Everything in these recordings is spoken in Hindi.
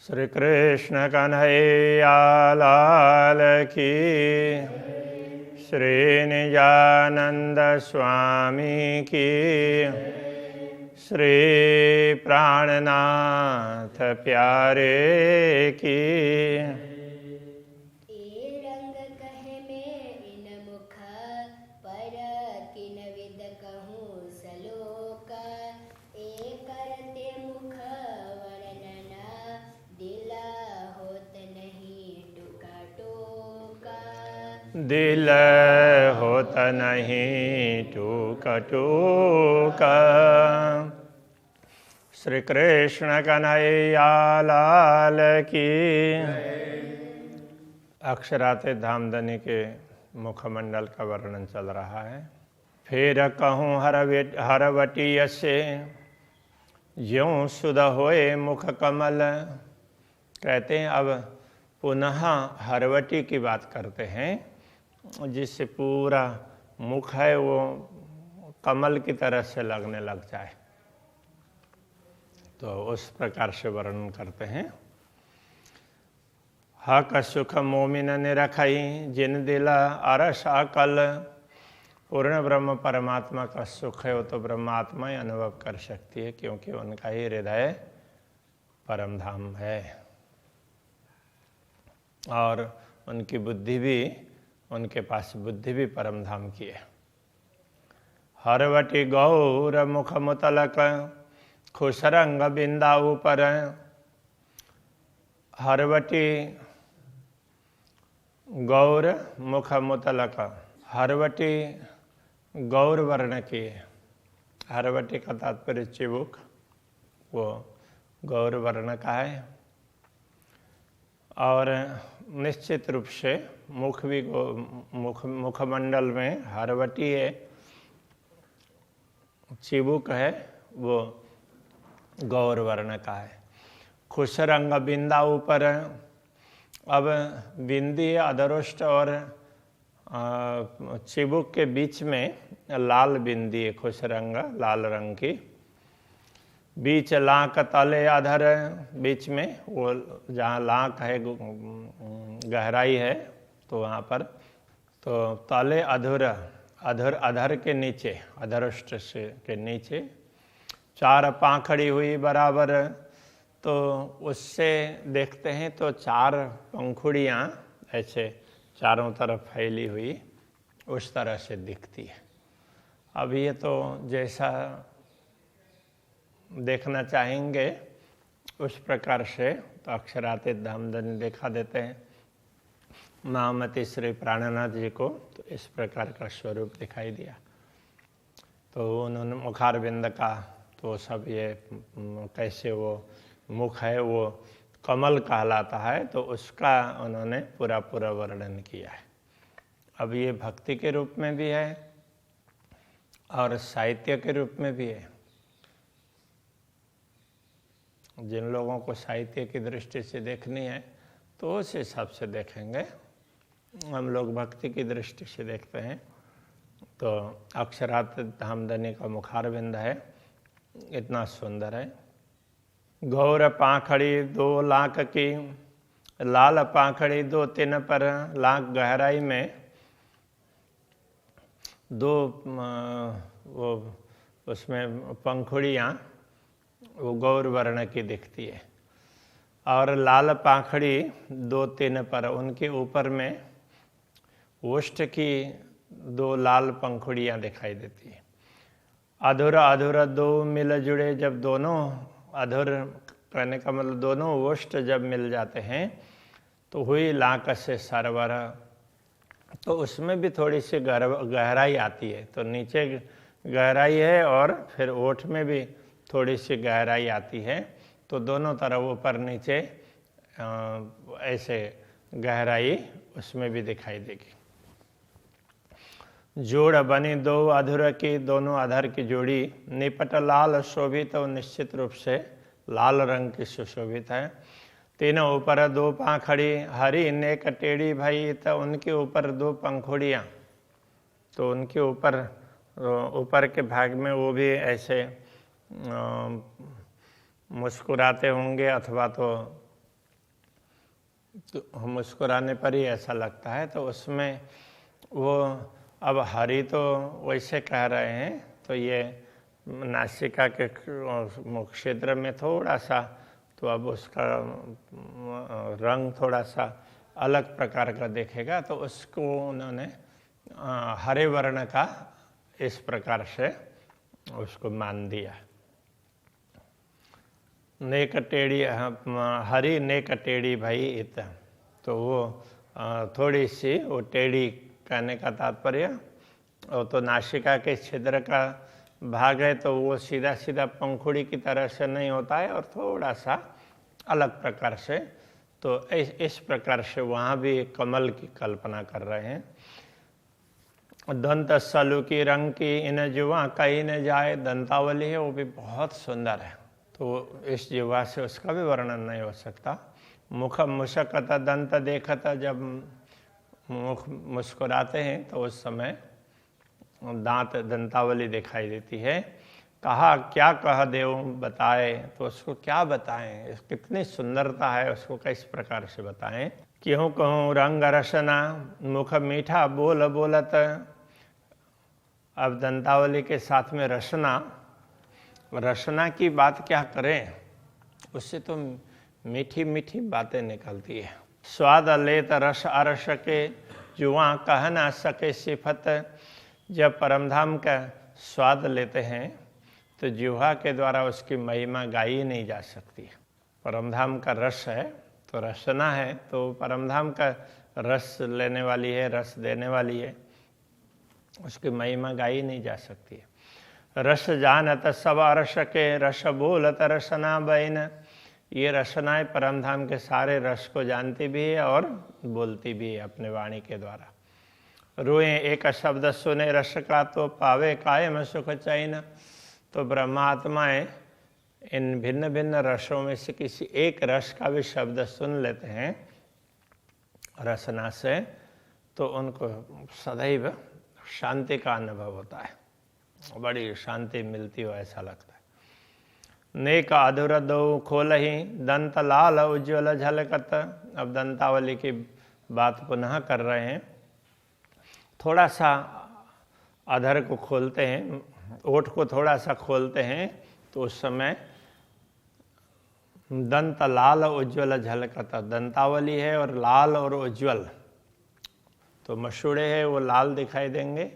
श्री कृष्ण कन्हैया लाल की, श्री निजानंद स्वामी की, श्री प्राणनाथ प्यारे की। दिल होत नहीं टूका टूका। श्री कृष्ण कन्हैया लाल की। अक्षरातीत धामधनी के मुखमंडल का वर्णन चल रहा है। फिर कहूँ हरवटी से ज्यों सुध होए मुख कमल। कहते हैं अब पुनः हरवटी की बात करते हैं, जिससे पूरा मुख है वो कमल की तरह से लगने लग जाए, तो उस प्रकार से वर्णन करते हैं। हक सुख मोमिन ने रखई जिन दिला अरस अकल। पूर्ण ब्रह्म परमात्मा का सुख है वो तो ब्रह्मात्मा ही अनुभव कर सकती है, क्योंकि उनका ही हृदय परम धाम है और उनकी बुद्धि भी, उनके पास बुद्धि भी परम धाम की है। हरवटी गौर मुख मुतलक खुशरंग बिंदा ऊपर। हरवटी गौर मुख मुतलक, हरवटी गौर वर्ण की है। हरवटी का तात्पर्य चिबुक, वो गौर वर्ण का है। और निश्चित रूप से मुख भी मुखमंडल में हरवटी है, चिबुक है, वो गौर वर्ण का है। खुश रंग बिंदा ऊपर। अब बिंदी अधरोष्ट और चिबुक के बीच में लाल बिंदी है, खुश रंग लाल रंग की। बीच लाक तले अधर, बीच में वो जहाँ लाक है गहराई है तो वहाँ पर, तो तले अधर, अधर के नीचे, अधरोष्ट से के नीचे चार पाखड़ी हुई बराबर। तो उससे देखते हैं तो चार पंखुड़ियाँ ऐसे चारों तरफ फैली हुई उस तरह से दिखती है। अब ये तो जैसा देखना चाहेंगे उस प्रकार से तो अक्षरातीत धामधनी दिखा देते हैं। महामती श्री प्राणनाथ जी को तो इस प्रकार का स्वरूप दिखाई दिया। तो उन्होंने मुखारविंद का तो सब ये कैसे वो मुख है वो कमल कहलाता है, तो उसका उन्होंने पूरा वर्णन किया है। अब ये भक्ति के रूप में भी है और साहित्य के रूप में भी है। जिन लोगों को साहित्य की दृष्टि से देखनी है तो उस हिसाब से देखेंगे। हम लोग भक्ति की दृष्टि से देखते हैं तो अक्षरातीत धामधनी का मुखारविंद है, इतना सुंदर है। गौर पाखड़ी दो लाख की, लाल पाखड़ी दो तीन पर, लाख गहराई में दो वो उसमें पंखुड़ियाँ वो गौर वर्ण की दिखती है। और लाल पाखड़ी दो तीन पर, उनके ऊपर में ओष्ठ की दो लाल पंखुड़ियाँ दिखाई देती है। अधूरा अधूरा दो मिल जुड़े, जब दोनों अधूर कहने का मतलब दोनों ओष्ठ जब मिल जाते हैं तो हुई लाक से सरवर। तो उसमें भी थोड़ी सी गहराई आती है, तो नीचे गहराई है और फिर ओठ में भी थोड़ी सी गहराई आती है, तो दोनों तरफ ऊपर नीचे ऐसे गहराई उसमें भी दिखाई देगी। जोड़ बनी दो अधर की, दोनों अधर की जोड़ी निपट लाल शोभित, तो निश्चित रूप से लाल रंग की सुशोभित है। तीनों ऊपर दो पाखड़ी हरी नेक टेढ़ी भई, तो उनके ऊपर दो पंखुड़ियाँ, तो उनके ऊपर के भाग में वो भी ऐसे मुस्कुराते होंगे अथवा तो तो मुस्कुराने पर ही ऐसा लगता है। तो उसमें वो अब हरि तो वैसे कह रहे हैं, तो ये नासिका के क्षेत्र में थोड़ा सा, तो अब उसका रंग थोड़ा सा अलग प्रकार का देखेगा, तो उसको उन्होंने हरे वर्ण का इस प्रकार से उसको मान दिया। नेक टेढ़ी हरी नेक टेढ़ी भाई इत, तो वो थोड़ी सी वो टेढ़ी कहने का तात्पर्य, और तो नासिका के छिद्र का भाग है, तो वो सीधा सीधा पंखुड़ी की तरह से नहीं होता है, और थोड़ा सा अलग प्रकार से। तो इस प्रकार से वहाँ भी एक कमल की कल्पना कर रहे हैं। दंत सलू की रंग की इन जुआ कहीं न जाए, दंतावली है वो भी बहुत सुंदर है, तो इस जुआ से उसका भी वर्णन नहीं हो सकता। मुख मुशकत दंत देखता, जब मुख मुस्कुराते हैं तो उस समय दांत दंतावली दिखाई देती है। कहा क्या कह देव बताए, तो उसको क्या बताएं, कितनी सुंदरता है उसको किस प्रकार से बताएं। क्यों कहूँ रंग रसना मुख मीठा बोल बोलत, अब दंतावली के साथ में रसना, रसना की बात क्या करें, उससे तो मीठी मीठी बातें निकलती है। स्वाद लेत रस अरस के जुआ कह ना सके सिफत, जब परमधाम का स्वाद लेते हैं तो जिह्वा के द्वारा उसकी महिमा गाई नहीं जा सकती। परमधाम का रस है तो रसना है, तो परमधाम का रस लेने वाली है, रस देने वाली है, उसकी महिमा गाई नहीं जा सकती। रस जानत सब अरस के रस बोलत रसना बैन, ये रसनाएं परमधाम के सारे रस को जानती भी है और बोलती भी है अपने वाणी के द्वारा। रोए एक शब्द सुने रस का, तो पावे कायम सुख चैन, तो ब्रह्मात्माएं इन भिन्न भिन्न रसों में से किसी एक रस का भी शब्द सुन लेते हैं रसना से, तो उनको सदैव शांति का अनुभव होता है, बड़ी शांति मिलती हो ऐसा लगता है। नेक अधुर दो खोलही दंत लाल उज्ज्वल झलकत, अब दंतावली की बात पुनः कर रहे हैं। थोड़ा सा अधर को खोलते हैं, ओठ को थोड़ा सा खोलते हैं, तो उस समय दंत लाल उज्ज्वल झलकता, दंतावली है और लाल और उज्ज्वल, तो मशूड़े है वो लाल दिखाई देंगे,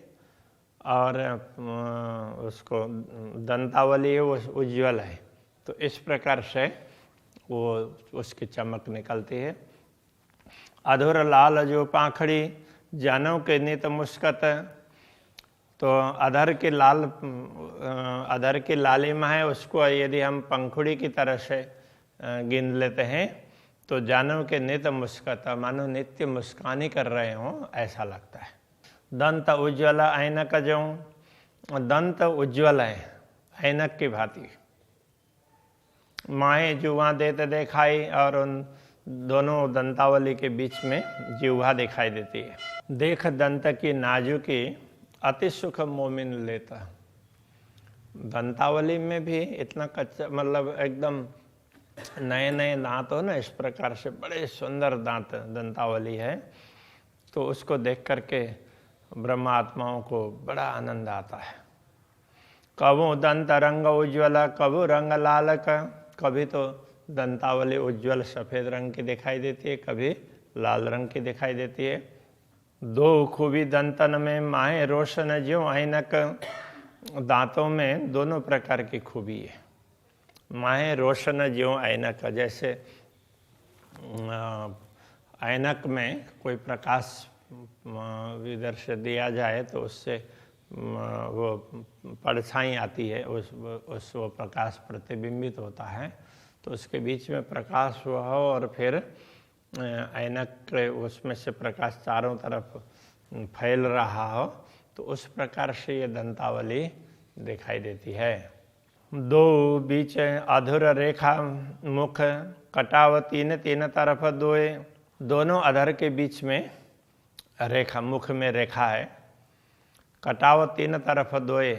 और उसको दंतावली है वो उज्ज्वल है, तो इस प्रकार से वो उसकी चमक निकलती है। अधुर लाल जो पाखड़ी जानव के नित मुस्कत, तो अधर की लालिमा है, उसको यदि हम पंखुड़ी की तरह से गिन लेते हैं तो जानव के नित मुस्कत, मानो नित्य मुस्कान ही कर रहे हों ऐसा लगता है। दंत उज्ज्वल ऐनक जो, दंत उज्ज्वल है ऐनक की भांति, माए जुआ देते दिखाई, और उन दोनों दंतावली के बीच में जिह्वा दिखाई देती है। देख दंत की नाजुकी अति सुख मोमिन लेता, दंतावली में भी इतना कच्चा, मतलब एकदम नए नए दांत हो ना, इस प्रकार से बड़े सुंदर दांत दंतावली है, तो उसको देख करके ब्रह्मात्माओं को बड़ा आनंद आता है। कबू दंत रंग उज्ज्वल कबू रंग लाल का, कभी तो दंतावली उज्ज्वल सफ़ेद रंग की दिखाई देती है, कभी लाल रंग की दिखाई देती है। दो खूबी दंतन में माए रोशन ज्यों ऐनक, दांतों में दोनों प्रकार की खूबी है। माए रोशन ज्यों ऐनक, जैसे ऐनक में कोई प्रकाश इधर से दिया जाए तो उससे वो परछाई आती है, उस वो प्रकाश प्रतिबिंबित होता है, तो उसके बीच में प्रकाश हुआ हो और फिर ऐनक के उसमें से प्रकाश चारों तरफ फैल रहा हो, तो उस प्रकार से ये दंतावली दिखाई देती है। दो बीच अधुर रेखा मुख कटाव तीन तीन तरफ दोए, दोनों अधर के बीच में रेखा, मुख में रेखा है। कटाव तीन तरफ दोए,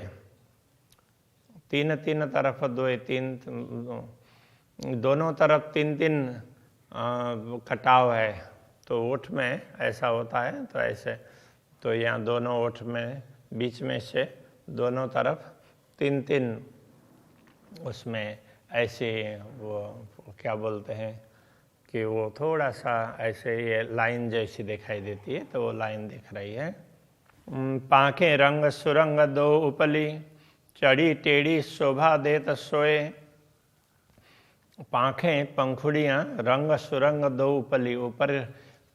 तीन तीन तरफ दोए, तीन दोनों तरफ तीन तीन कटाव है, तो ओठ में ऐसा होता है, तो ऐसे, तो यहाँ दोनों ओठ में बीच में से दोनों तरफ 3-3 उसमें ऐसे वो क्या बोलते हैं कि वो थोड़ा सा ऐसे ये लाइन जैसी दिखाई देती है, तो वो लाइन दिख रही है। पाँखें रंग सुरंग दो उपली, चढ़ी टेढ़ी शोभा देत सोए। पाँखें पंखुड़ियाँ रंग सुरंग दो उपली, ऊपर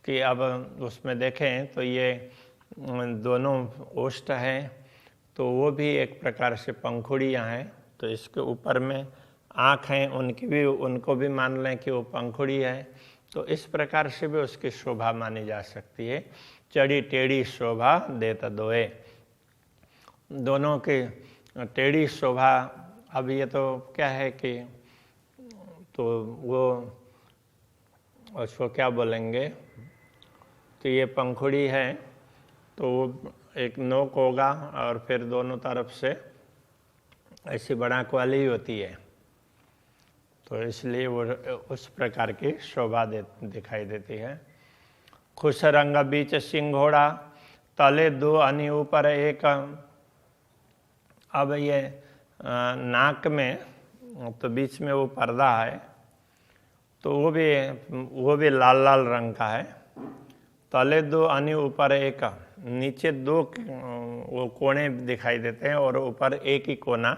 की अब उसमें देखें तो ये दोनों ओष्ठ हैं, तो वो भी एक प्रकार से पंखुड़ियाँ हैं। तो इसके ऊपर में आँख हैं, उनको भी मान लें कि वो पंखुड़ी है। तो इस प्रकार से भी उसकी शोभा मानी जा सकती है। चढ़ी टेढ़ी शोभा देत दोए, दोनों की टेढ़ी शोभा। अब ये तो क्या है कि तो वो उसको क्या बोलेंगे, तो ये पंखुड़ी है, तो वो एक नोक होगा और फिर दोनों तरफ से ऐसी बढ़ाक वाली होती है, तो इसलिए वो उस प्रकार की शोभा दिखाई देती है। खुश रंग बीच सिंघोड़ा, तले दो अनि ऊपर एक। अब ये नाक में तो बीच में वो पर्दा है, तो वो भी लाल लाल रंग का है। तले दो अनि ऊपर एक, नीचे दो वो कोने दिखाई देते हैं और ऊपर एक ही कोना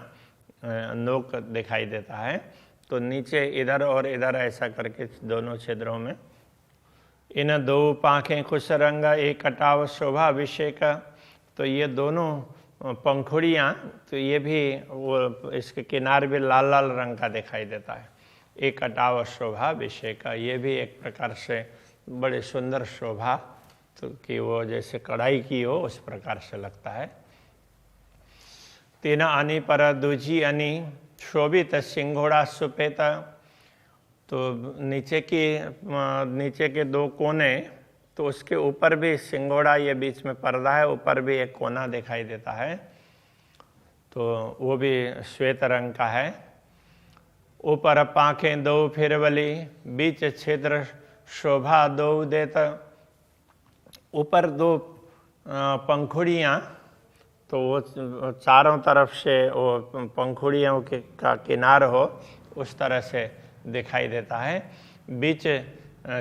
नोक दिखाई देता है। तो नीचे इधर और इधर ऐसा करके दोनों छिद्रों में। इन दो पाँखें खुश रंग एक कटाव शोभा अभिषेक, तो ये दोनों पंखुड़ियाँ, तो ये भी वो इसके किनारे भी लाल लाल रंग का दिखाई देता है। एक कटाव शोभा अभिषेक, ये भी एक प्रकार से बड़े सुंदर शोभा, तो कि वो जैसे कढ़ाई की हो उस प्रकार से लगता है। तीन अनि पर दूजी अनि, शोभित सिंघोड़ा सुपेत, तो नीचे के दो कोने, तो उसके ऊपर भी सिंघोड़ा, ये बीच में पर्दा है, ऊपर भी एक कोना दिखाई देता है, तो वो भी श्वेत रंग का है। ऊपर पाँखें दो फिरवली, बीच छिद्र शोभा दो देत। ऊपर दो पंखुड़ियाँ, तो वो चारों तरफ से वो पंखुड़ियों का किनार हो उस तरह से दिखाई देता है। बीच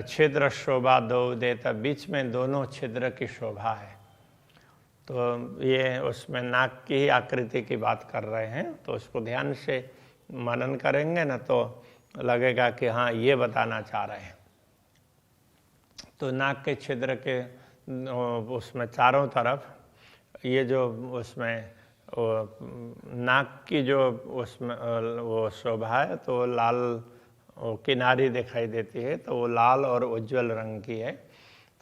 छिद्र शोभा दो देता, बीच में दोनों छिद्र की शोभा है। तो ये उसमें नाक की ही आकृति की बात कर रहे हैं, तो उसको ध्यान से मनन करेंगे ना तो लगेगा कि हाँ ये बताना चाह रहे हैं। तो नाक के छिद्र के उसमें चारों तरफ ये जो उसमें वो नाक की जो उसमें वो शोभा है, तो लाल वो किनारी दिखाई देती है, तो वो लाल और उज्जवल रंग की है,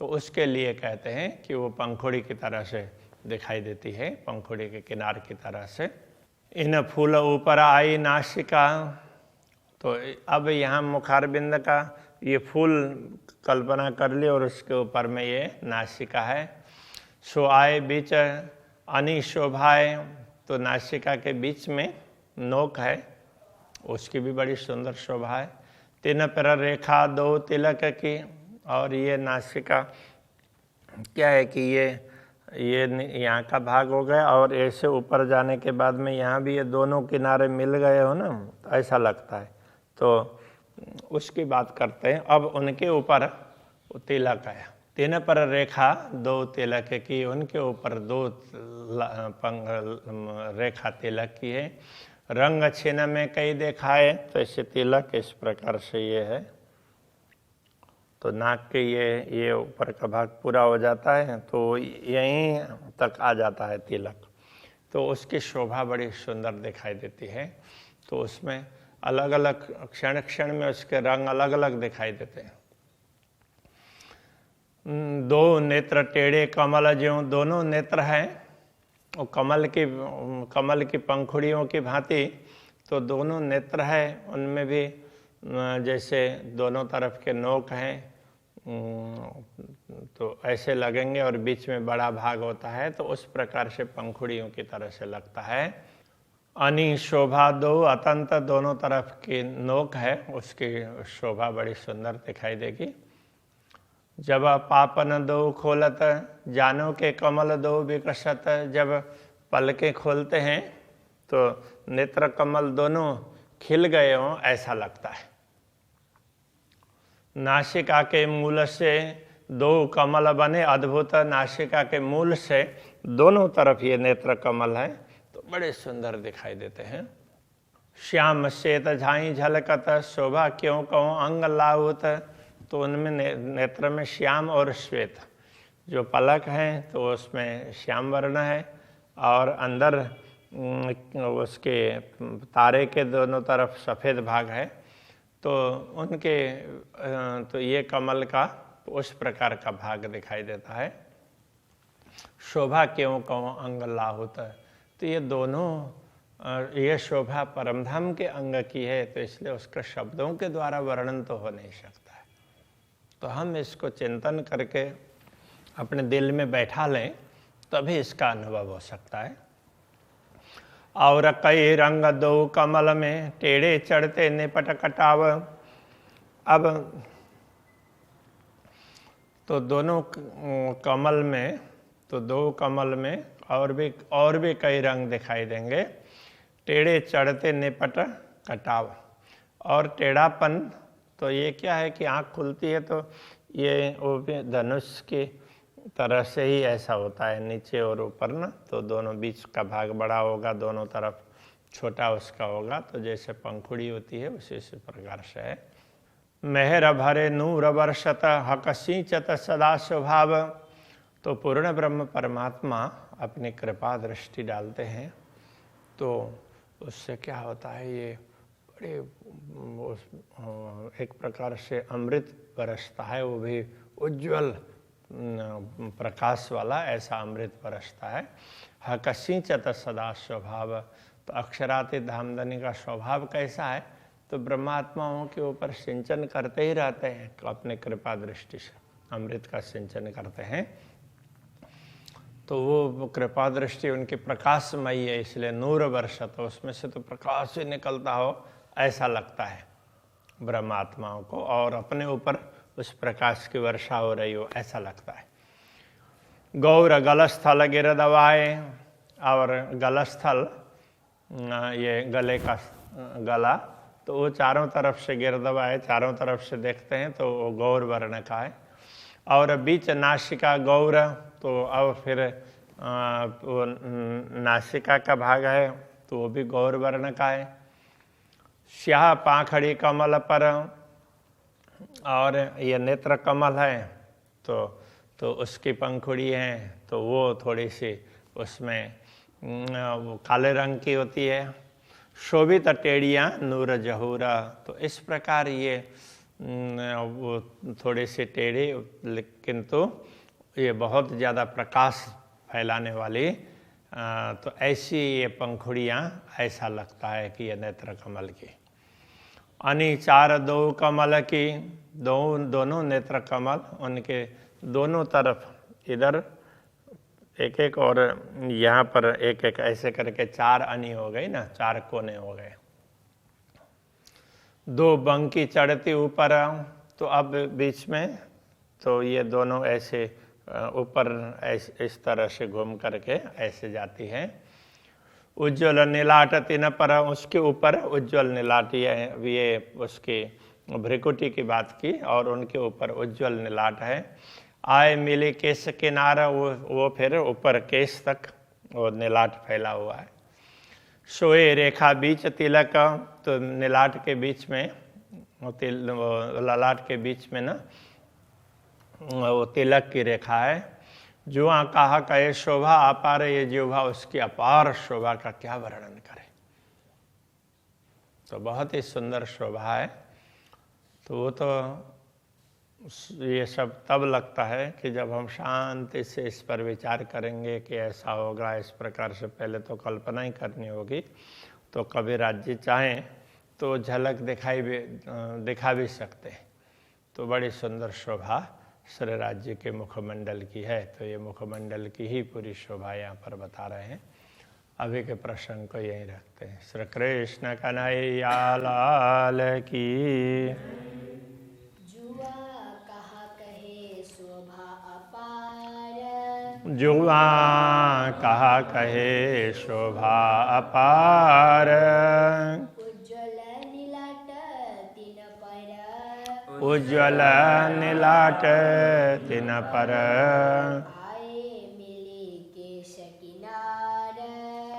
तो उसके लिए कहते हैं कि वो पंखुड़ी की तरह से दिखाई देती है, पंखुड़ी के किनार की तरह से। इन फूल ऊपर आई नासिका, तो अब यहाँ मुखारबिंद का ये फूल कल्पना कर ली और उसके ऊपर में ये नासिका है। सो आए बीच अनि शोभाए, तो नासिका के बीच में नोक है, उसकी भी बड़ी सुंदर शोभा है। तीन पर रेखा दो तिलक की, और ये नासिका क्या है कि ये यहाँ का भाग हो गया और ऐसे ऊपर जाने के बाद में यहाँ भी ये दोनों किनारे मिल गए हो ना, तो ऐसा लगता है, तो उसकी बात करते हैं। अब उनके ऊपर तिलक है, तीन पर रेखा दो तिलक की, उनके ऊपर दो रेखा तिलक की है। रंग छिन्न में कई दिखाए, तो ऐसे तिलक इस प्रकार से ये है। तो नाक के ये ऊपर का भाग पूरा हो जाता है, तो यहीं तक आ जाता है तिलक, तो उसकी शोभा बड़ी सुंदर दिखाई देती है। तो उसमें अलग अलग क्षण क्षण में उसके रंग अलग अलग दिखाई देते हैं। दो नेत्र टेढ़े कमल ज्यों, दोनों नेत्र हैं और कमल की पंखुड़ियों की भांति, तो दोनों नेत्र है, उनमें भी जैसे दोनों तरफ के नोक हैं, तो ऐसे लगेंगे और बीच में बड़ा भाग होता है, तो उस प्रकार से पंखुड़ियों की तरह से लगता है। अनि शोभा दो अतंत, दोनों तरफ की नोक है, उसकी शोभा बड़ी सुंदर दिखाई देगी। जब पापन दो खोलत, जानो के कमल दो विकसत, जब पलकें खोलते हैं तो नेत्र कमल दोनों खिल गए हों ऐसा लगता है। नासिका के मूल से दो कमल बने अद्भुत, नासिका के मूल से दोनों तरफ ये नेत्र कमल है तो बड़े सुंदर दिखाई देते हैं। श्याम श्वेत झाई झलकत, शोभा क्यों कहूँ अंग लाहुत, तो उनमें नेत्र में श्याम और श्वेत, जो पलक हैं तो उसमें श्याम वर्ण है और अंदर उसके तारे के दोनों तरफ सफ़ेद भाग है, तो उनके तो ये कमल का उस प्रकार का भाग दिखाई देता है। शोभा क्यों कहूँ अंग लाहुत, तो ये दोनों ये शोभा परमधाम के अंग की है, तो इसलिए उसका शब्दों के द्वारा वर्णन तो हो नहीं सकता है। तो हम इसको चिंतन करके अपने दिल में बैठा लें तभी इसका अनुभव हो सकता है। और कई रंग दो कमल में, टेढ़े चढ़ते निपट कटाव। अब तो दोनों कमल में, तो दो कमल में और भी कई रंग दिखाई देंगे। टेढ़े चढ़ते निपट कटाव, और टेढ़ापन तो ये क्या है कि आँख खुलती है तो ये वो धनुष की तरह से ही ऐसा होता है, नीचे और ऊपर ना, तो दोनों बीच का भाग बड़ा होगा, दोनों तरफ छोटा उसका होगा, तो जैसे पंखुड़ी होती है उसी प्रकार से है। मेहर भरे नूर वर्षत, हक सिंचत सदा स्वभाव। तो पूर्ण ब्रह्म परमात्मा अपनी कृपा दृष्टि डालते हैं तो उससे क्या होता है, ये बड़े एक प्रकार से अमृत बरसता है, वो भी उज्ज्वल प्रकाश वाला ऐसा अमृत बरसता है। हक सिंचत सदा स्वभाव, तो अक्षरातीत धामधनी का स्वभाव कैसा है, तो ब्रह्मात्माओं के ऊपर सिंचन करते ही रहते हैं, अपने कृपा दृष्टि से अमृत का सिंचन करते हैं। तो वो कृपा दृष्टि उनकी प्रकाशमयी है, इसलिए नूर वर्षत, तो उसमें से तो प्रकाश ही निकलता हो ऐसा लगता है ब्रह्मात्माओं को, और अपने ऊपर उस प्रकाश की वर्षा हो रही हो ऐसा लगता है। गौर गलस्थल गिर दवाए, और गलस्थल ये गले का गला, तो वो चारों तरफ से गिर दवाए, चारों तरफ से देखते हैं तो वो गौर वर्ण का है। और बीच नासिका गौर, तो अब फिर वो नासिका का भाग है तो वो भी गौर वर्ण का है। स्याह पाखड़ी कमल पर, और ये नेत्र कमल है तो उसकी पंखुड़ी है तो वो थोड़ी सी उसमें वो काले रंग की होती है। शोभित टेढ़ियाँ नूर जहूरा, तो इस प्रकार ये वो थोड़ी सी टेढ़ी लेकिन तो ये बहुत ज़्यादा प्रकाश फैलाने वाली, तो ऐसी ये पंखुड़ियाँ ऐसा लगता है कि ये नेत्र कमल की। अनि चार दो कमल की, दोनों नेत्र कमल, उनके दोनों तरफ इधर एक एक और यहाँ पर एक एक ऐसे करके चार अनि हो गई ना, चार कोने हो गए। दो बंकी चढ़ती ऊपर, तो अब बीच में तो ये दोनों ऐसे ऊपर इस तरह से घूम करके ऐसे जाती है। उज्ज्वल नीलाट तीन पर, उसके ऊपर उज्ज्वल नीलाट, ये उसकी भ्रिकुटी की बात की, और उनके ऊपर उज्ज्वल नीलाट है। आए मिले केश किनारा, वो फिर ऊपर केश तक वो नीलाट फैला हुआ है। सोए रेखा बीच तिलक, तो नीलाट के बीच में ललाट के बीच में ना वो तिलक की रेखा है। जुआ कहा कहे शोभा अपार, ये जिह्वा उसकी अपार शोभा का क्या वर्णन करे, तो बहुत ही सुंदर शोभा है। तो वो तो ये सब तब लगता है कि जब हम शांति से इस पर विचार करेंगे कि ऐसा होगा, इस प्रकार से पहले तो कल्पना ही करनी होगी। तो कभी राज्य चाहें तो झलक दिखा भी सकते हैं। तो बड़ी सुंदर शोभा श्री राज्य के मुखमंडल की है, तो ये मुखमंडल की ही पूरी शोभा यहाँ पर बता रहे हैं। अभी के प्रसंग को यहीं रखते हैं। श्री कृष्ण कन्हैया लाल की। जुआ कहा कहे शोभा अपार, जुआ कहा कहे शोभा अपार। उज्ज्वल नीलाट तीन पर, उज्ज्वल नीलाट तिन पर।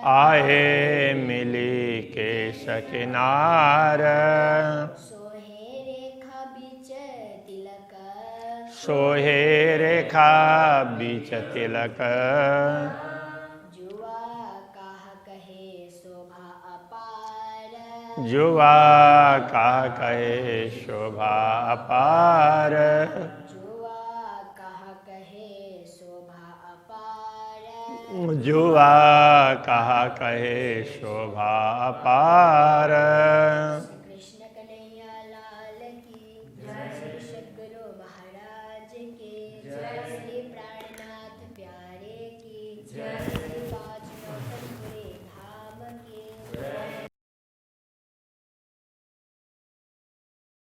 आए मिली केश किनार। सोहे रेखा बीच तिलक, सोहे रेखा बीच तिलक। जुआ कहा कहे शोभा अपार, जुआ कहा कहे शोभा अपार। जुआ कहा कहे शोभा अपार, जुआ कहा कहे शोभा अपार।